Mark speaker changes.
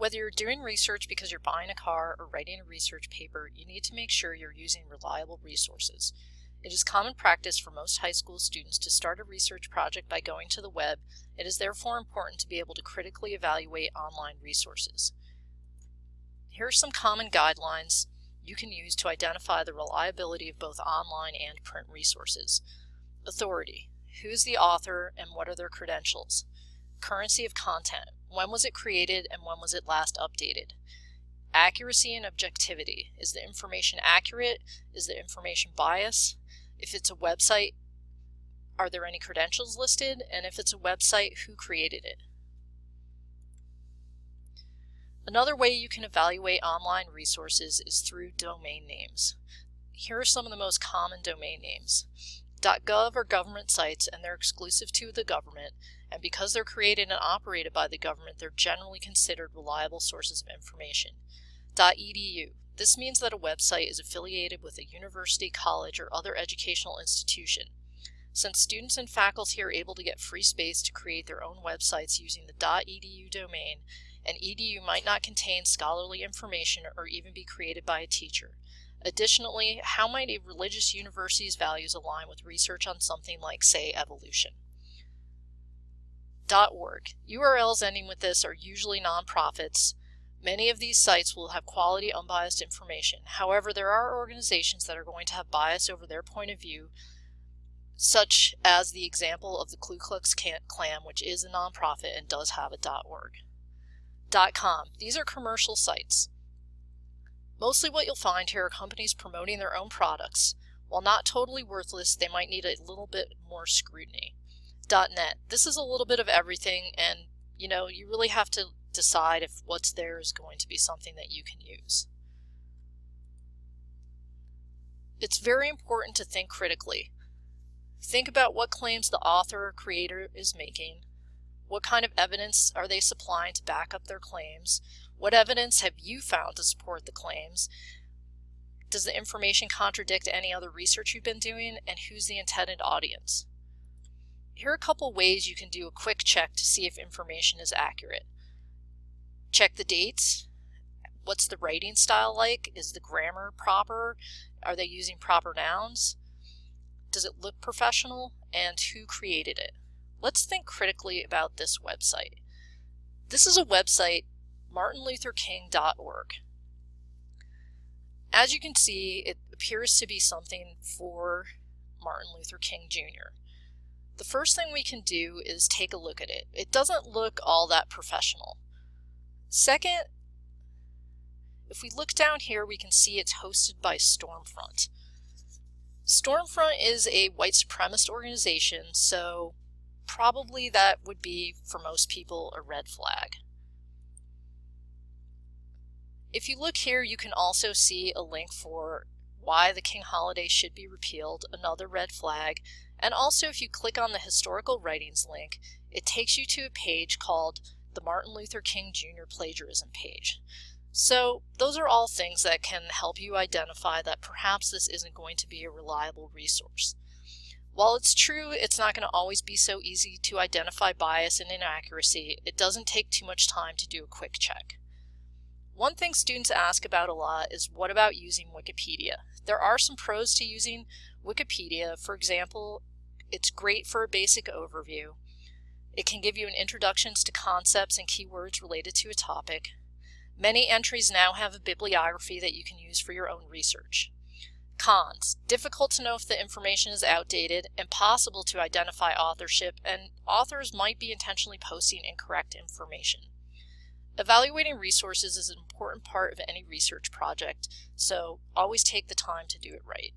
Speaker 1: Whether you're doing research because you're buying a car or writing a research paper, you need to make sure you're using reliable resources. It is common practice for most high school students to start a research project by going to the web. It is therefore important to be able to critically evaluate online resources. Here are some common guidelines you can use to identify the reliability of both online and print resources. Authority. Who is the author and what are their credentials? Currency of content. When was it created and when was it last updated? Accuracy and objectivity. Is the information accurate? Is the information biased? If it's a website, are there any credentials listed? And if it's a website, who created it? Another way you can evaluate online resources is through domain names. Here are some of the most common domain names. .gov are government sites and they're exclusive to the government, and because they're created and operated by the government, they're generally considered reliable sources of information. .edu. This means that a website is affiliated with a university, college, or other educational institution. Since students and faculty are able to get free space to create their own websites using the .edu domain, an edu might not contain scholarly information or even be created by a teacher. Additionally, how might a religious university's values align with research on something like, say, evolution? .org. URLs ending with this are usually nonprofits. Many of these sites will have quality, unbiased information. However, there are organizations that are going to have bias over their point of view, such as the example of the Ku Klux Klan, which is a nonprofit and does have a .org. .com. These are commercial sites. Mostly what you'll find here are companies promoting their own products. While not totally worthless, they might need a little bit more scrutiny. .net. This is a little bit of everything, and you really have to decide if what's there is going to be something that you can use. It's very important to think critically. Think about what claims the author or creator is making. What kind of evidence are they supplying to back up their claims? What evidence have you found to support the claims? Does the information contradict any other research you've been doing? And who's the intended audience? Here are a couple ways you can do a quick check to see if information is accurate. Check the dates. What's the writing style like? Is the grammar proper? Are they using proper nouns? Does it look professional? And who created it? Let's think critically about this website. This is a website, martinlutherking.org. As you can see, it appears to be something for Martin Luther King Jr. The first thing we can do is take a look at it. It doesn't look all that professional. Second, if we look down here, we can see it's hosted by Stormfront. Stormfront is a white supremacist organization, so probably that would be, for most people, a red flag. If you look here, you can also see a link for why the King holiday should be repealed, another red flag, and also if you click on the historical writings link, it takes you to a page called the Martin Luther King Jr. plagiarism page. So those are all things that can help you identify that perhaps this isn't going to be a reliable resource. While it's true it's not going to always be so easy to identify bias and inaccuracy, it doesn't take too much time to do a quick check. One thing students ask about a lot is, what about using Wikipedia? There are some pros to using Wikipedia. For example, it's great for a basic overview. It can give you an introduction to concepts and keywords related to a topic. Many entries now have a bibliography that you can use for your own research. Cons: difficult to know if the information is outdated, impossible to identify authorship, and authors might be intentionally posting incorrect information. Evaluating resources is an important part of any research project, so always take the time to do it right.